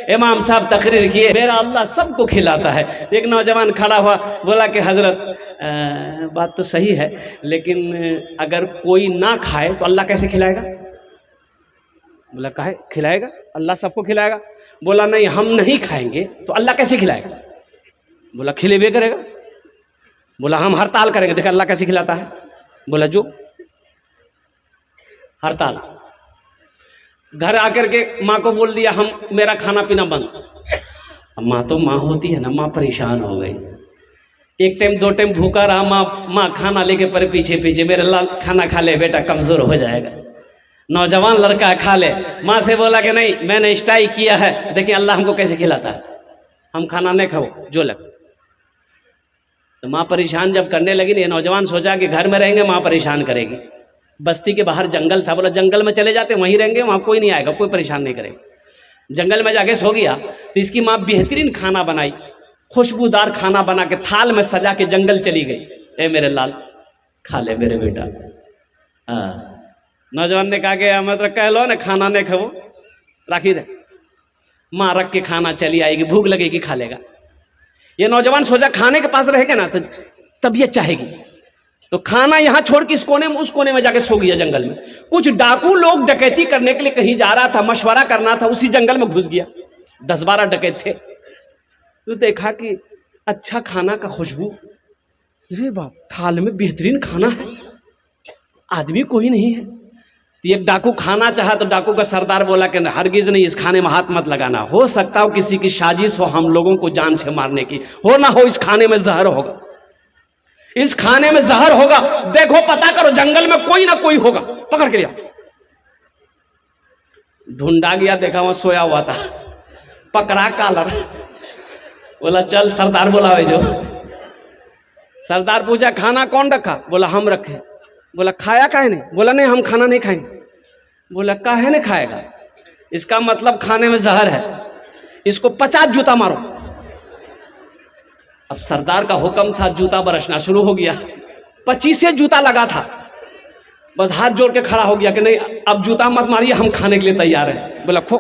امام صاحب تقریر کیے، میرا اللہ سب کو کھلاتا ہے۔ ایک نوجوان کھڑا ہوا، بولا کہ حضرت بات تو صحیح ہے، لیکن اگر کوئی نہ کھائے تو اللہ کیسے کھلائے گا؟ بولا کہے کھلائے گا، اللہ سب کو کھلائے گا۔ بولا نہیں، ہم نہیں کھائیں گے تو اللہ کیسے کھلائے گا؟ بولا کھلے بے کرے گا۔ بولا ہم ہڑتال کریں گے، دیکھیں اللہ کیسے کھلاتا ہے۔ بولا جو ہڑتال، گھر آ کر کے ماں کو بول دیا ہم میرا کھانا پینا بند۔ اب ماں تو ماں ہوتی ہے نا، ماں پریشان ہو گئی، ایک ٹائم دو ٹائم بھوکا رہا، ماں کھانا لے کے پر پیچھے پیچھے، میرے لال کھانا کھا لے بیٹا کمزور ہو جائے گا۔ نوجوان لڑکا کھا لے، ماں سے بولا کہ نہیں میں نے اسٹائی کیا ہے، دیکھیں اللہ ہم کو کیسے کھلاتا ہے، ہم کھانا نہیں کھاؤ جو لگ۔ تو ماں پریشان جب کرنے لگی، یہ نوجوان سوچا کہ گھر میں رہیں گے ماں پریشان کرے گی، بستی کے باہر جنگل تھا، بولا جنگل میں چلے جاتے وہیں رہیں گے، وہاں کوئی نہیں آئے گا، کوئی پریشان نہیں کرے گا۔ جنگل میں جا کے سو گیا تو اس کی ماں بہترین کھانا بنائی، خوشبودار کھانا بنا کے تھال میں سجا کے جنگل چلی گئی، اے میرے لال کھا لے میرے بیٹا۔ نوجوان نے کہا کہ مطلب کہہ لو نا کھانا نہیں کھاؤ، رکھی دے، ماں رکھ کے کھانا چلی آئے گی، بھوک لگے گی کھا لے گا۔ یہ نوجوان سوچا کھانے کے پاس رہے گا نا تو طبیعت چاہے گی، تو کھانا یہاں چھوڑ کے اس کونے میں جا کے سو گیا جنگل میں۔ کچھ ڈاکو لوگ ڈکیتی کرنے کے لیے کہیں جا رہا تھا، مشورہ کرنا تھا، اسی جنگل میں گھس گیا، 10-12 ڈکیت تھے۔ تو دیکھا کہ اچھا کھانا کا خوشبو، ارے باپ تھال میں بہترین کھانا ہے، آدمی کوئی نہیں ہے۔ ایک ڈاکو کھانا چاہا تو ڈاکو کا سردار بولا کہ ہرگز نہیں، اس کھانے میں ہاتھ مت لگانا، ہو سکتا ہو کسی کی سازش ہو ہم لوگوں کو جان سے مارنے کی، ہو نہ ہو اس کھانے میں زہر ہوگا، اس کھانے میں زہر ہوگا، دیکھو پتا کرو جنگل میں کوئی نہ کوئی ہوگا، پکڑ کے لیا۔ ڈھونڈا گیا، دیکھا وہ سویا ہوا تھا، پکڑا کالر، بولا چل سردار بولا ہوئے جو۔ سردار پوچھا کھانا کون رکھا؟ بولا ہم رکھے۔ بولا کھایا کاہے نہیں؟ بولا نہیں ہم کھانا نہیں کھائیں گے۔ بولا کاہے نہیں کھائے گا؟ اس کا مطلب کھانے میں زہر ہے، اس کو 50 جوتا مارو۔ اب سردار کا حکم تھا، جوتا برسنا شروع ہو گیا، 25 جوتا لگا تھا، بس ہاتھ جوڑ کے کھڑا ہو گیا کہ نہیں اب جوتا مت ماریے، ہم کھانے کے لیے تیار ہیں۔ بولا کھو،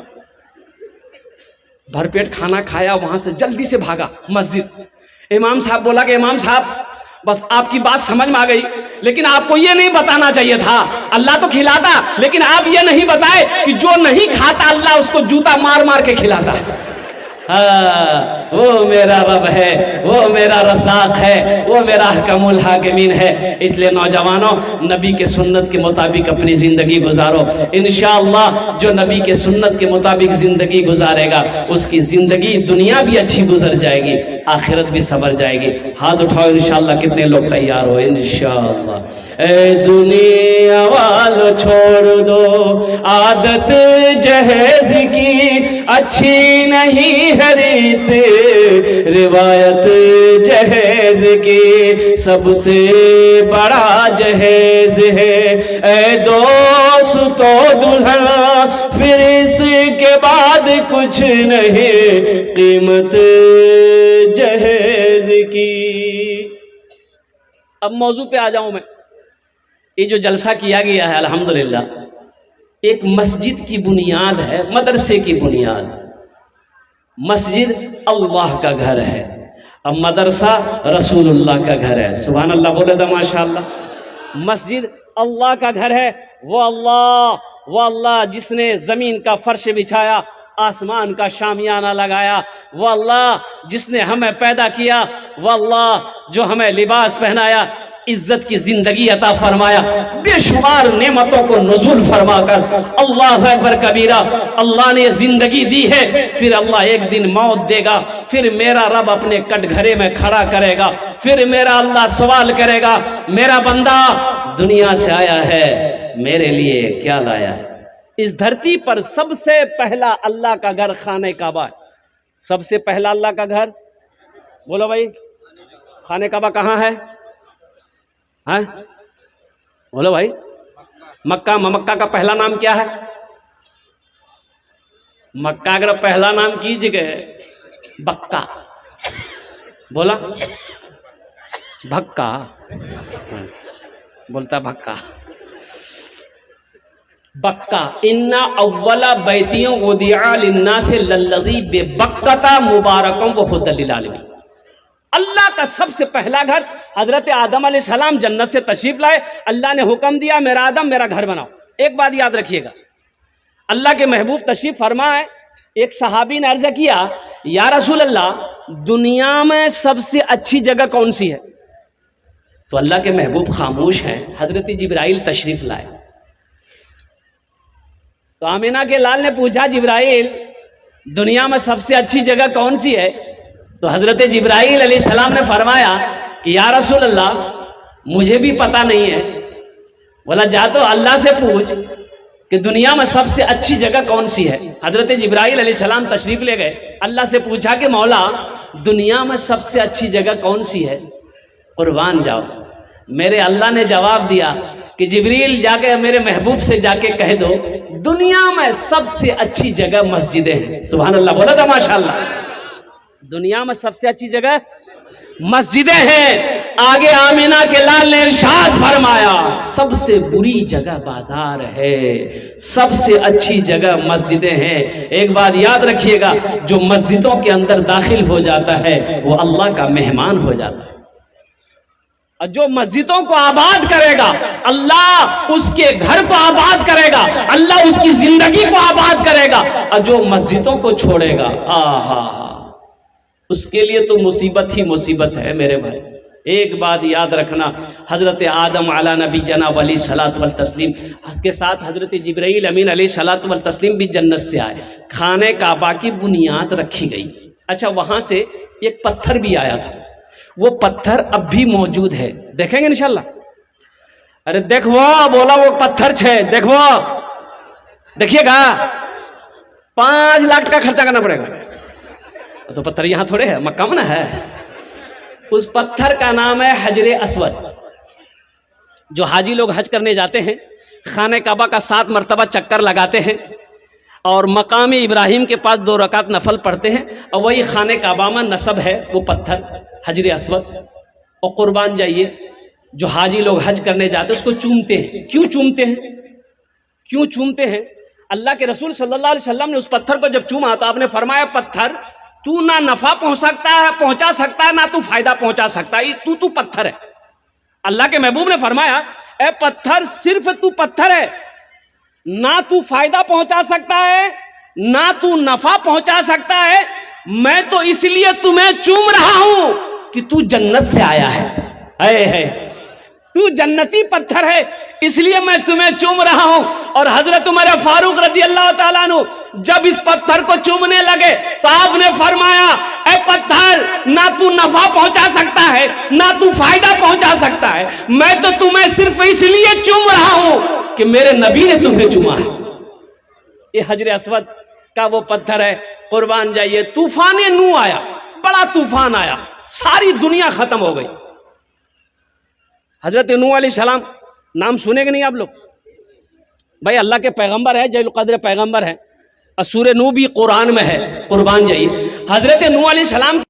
بھر پیٹ کھانا کھایا، وہاں سے جلدی سے بھاگا مسجد۔ امام صاحب بولا کہ امام صاحب بس آپ کی بات سمجھ میں آ گئی، لیکن آپ کو یہ نہیں بتانا چاہیے تھا، اللہ تو کھلاتا لیکن آپ یہ نہیں بتائے کہ جو نہیں کھاتا اللہ اس کو جوتا مار مار کے کھلاتا ہے۔ وہ میرا رب ہے، وہ میرا رزاق ہے، وہ میرا حکم الحاکمین ہے۔ اس لیے نوجوانوں نبی کے سنت کے مطابق اپنی زندگی گزارو، انشاءاللہ جو نبی کے سنت کے مطابق زندگی گزارے گا اس کی زندگی دنیا بھی اچھی گزر جائے گی، آخرت بھی سنور جائے گی۔ ہاتھ اٹھاؤ انشاءاللہ، کتنے لوگ تیار ہو؟ انشاءاللہ۔ اے دنیا والو چھوڑ دو عادت جہیز کی، اچھی نہیں ہے ریت روایت جہیز کی، سب سے بڑا جہیز ہے اے دوست تو دلہن، پھر اس کے بعد کچھ نہیں قیمت جہیز کی۔ اب موضوع پہ آ جاؤں میں۔ یہ جو جلسہ کیا گیا ہے الحمدللہ ایک مسجد کی بنیاد ہے، مدرسے کی بنیاد۔ مسجد اللہ کا گھر ہے، اب مدرسہ رسول اللہ کا گھر ہے، سبحان اللہ بولے تو ماشاءاللہ۔ مسجد اللہ کا گھر ہے، وہ اللہ جس نے زمین کا فرش بچھایا، آسمان کا شامیانہ لگایا، وہ اللہ جس نے ہمیں پیدا کیا، وہ اللہ جو ہمیں لباس پہنایا، عزت کی زندگی عطا فرمایا، بے شمار نعمتوں کو نزول فرما کر اللہ اکبر کبیرہ اللہ نے زندگی دی ہے، پھر اللہ ایک دن موت دے گا، پھر میرا رب اپنے کٹ گھرے میں کھڑا کرے گا، پھر میرا اللہ سوال کرے گا میرا بندہ دنیا سے آیا ہے میرے لیے کیا لایا ہے؟ اس دھرتی پر سب سے پہلا اللہ کا گھر خانہ کعبہ ہے، سب سے پہلا اللہ کا گھر، بولو بھائی خانہ کعبہ کہاں ہے؟ بولو بھائی مکہ۔ مکہ کا پہلا نام کیا ہے؟ مکہ اگر پہلا نام کیجئے گئے بکہ، بولا بھکا، بولتا بھکا۔ بکہ ان اول بیتی وضع للناس للذی ببکۃ مبارکم وہدی للعالمین، اللہ کا سب سے پہلا گھر حضرت آدم علیہ السلام جنت سے تشریف لائے، اللہ نے حکم دیا میرا آدم میرا گھر بناؤ۔ ایک بات یاد رکھیے گا، اللہ کے محبوب تشریف فرما ہے، ایک صحابی نے عرض کیا یا رسول اللہ دنیا میں سب سے اچھی جگہ کون سی ہے؟ تو اللہ کے محبوب خاموش ہیں، حضرت جبرائیل تشریف لائے۔ تو آمینہ کے لال نے پوچھا جبرائیل دنیا میں سب سے اچھی جگہ کون سی ہے؟ تو حضرت جبرائیل علیہ السلام نے فرمایا کہ یا رسول اللہ مجھے بھی پتہ نہیں ہے۔ بولا جا تو اللہ سے پوچھ کہ دنیا میں سب سے اچھی جگہ کون سی ہے۔ حضرت جبرائیل علیہ السلام تشریف لے گئے، اللہ سے پوچھا کہ مولا دنیا میں سب سے اچھی جگہ کون سی ہے؟ قربان جاؤ، میرے اللہ نے جواب دیا کہ جبریل جا کے میرے محبوب سے جا کے کہہ دو دنیا میں سب سے اچھی جگہ مسجدیں ہیں۔ سبحان اللہ، بولا تھا ماشاء اللہ، دنیا میں سب سے اچھی جگہ مسجدیں ہیں۔ آگے آمینہ کے لال نے ارشاد فرمایا سب سے بری جگہ بازار ہے، سب سے اچھی جگہ مسجدیں ہیں۔ ایک بات یاد رکھیے گا، جو مسجدوں کے اندر داخل ہو جاتا ہے وہ اللہ کا مہمان ہو جاتا ہے، اور جو مسجدوں کو آباد کرے گا اللہ اس کے گھر کو آباد کرے گا، اللہ اس کی زندگی کو آباد کرے گا، اور جو مسجدوں کو چھوڑے گا اس کے لیے تو مصیبت ہی مصیبت ہے میرے بھائی۔ ایک بات یاد رکھنا، حضرت آدم علی نبی جناب علیہ الصلوۃ والتسلیم کے ساتھ حضرت جبرائیل امین علیہ الصلوۃ والتسلیم بھی جنت سے آئے، خانہ کعبہ کی بنیاد رکھی گئی۔ اچھا وہاں سے ایک پتھر بھی آیا تھا، وہ پتھر اب بھی موجود ہے، دیکھیں گے انشاءاللہ۔ ارے دیکھو بولا وہ پتھر چھے، دیکھو دیکھیے گا 5 لاکھ کا خرچہ کرنا پڑے گا، تو پتھر یہاں تھوڑے ہے، مکہ میں ہے۔ اس پتھر کا نام ہے حجر اسود۔ جو حاجی لوگ حج کرنے جاتے ہیں خانہ کعبہ کا 7 مرتبہ چکر لگاتے ہیں اور مقام ابراہیم کے پاس 2 رکعت نفل پڑھتے ہیں، اور وہی خانہ کعبہ میں نصب ہے وہ پتھر حجر اسود۔ اور قربان جائیے جو حاجی لوگ حج کرنے جاتے ہیں اس کو چومتے ہیں۔ کیوں چومتے ہیں؟ کیوں چومتے ہیں؟ اللہ کے رسول صلی اللہ علیہ وسلم نے اس پتھر کو جب چوما تو آپ نے فرمایا پتھر تو نہ نفع پہنچا سکتا ہے نہ تو فائدہ پہنچا سکتا ہے، تو پتھر ہے۔ اللہ کے محبوب نے فرمایا اے پتھر صرف تو پتھر ہے، نہ تو فائدہ پہنچا سکتا ہے نہ تو نفع پہنچا سکتا ہے، میں تو اس لیے تمہیں چوم رہا ہوں کہ تو جنت سے آیا ہے، تو جنتی پتھر ہے اس لیے میں تمہیں چوم رہا ہوں۔ اور حضرت عمر فاروق رضی اللہ تعالیٰ عنہ جب اس پتھر کو چومنے لگے تو آپ نے فرمایا اے پتھر نہ تو نفع پہنچا سکتا ہے نہ تو فائدہ پہنچا سکتا ہے، میں تو تمہیں صرف اس لیے چوم رہا ہوں کہ میرے نبی نے تمہیں چوما ہے۔ یہ حجر اسود کا وہ پتھر ہے۔ قربان جائیے طوفان نوح آیا، بڑا طوفان آیا، ساری دنیا ختم ہو گئی۔ حضرت نوح علیہ السلام نام سنے گے نہیں آپ لوگ؟ بھائی اللہ کے پیغمبر ہے، جلیل القدر پیغمبر ہے، اور سورہ نوح بھی قرآن میں ہے۔ قربان جائیے حضرت نوح علیہ السلام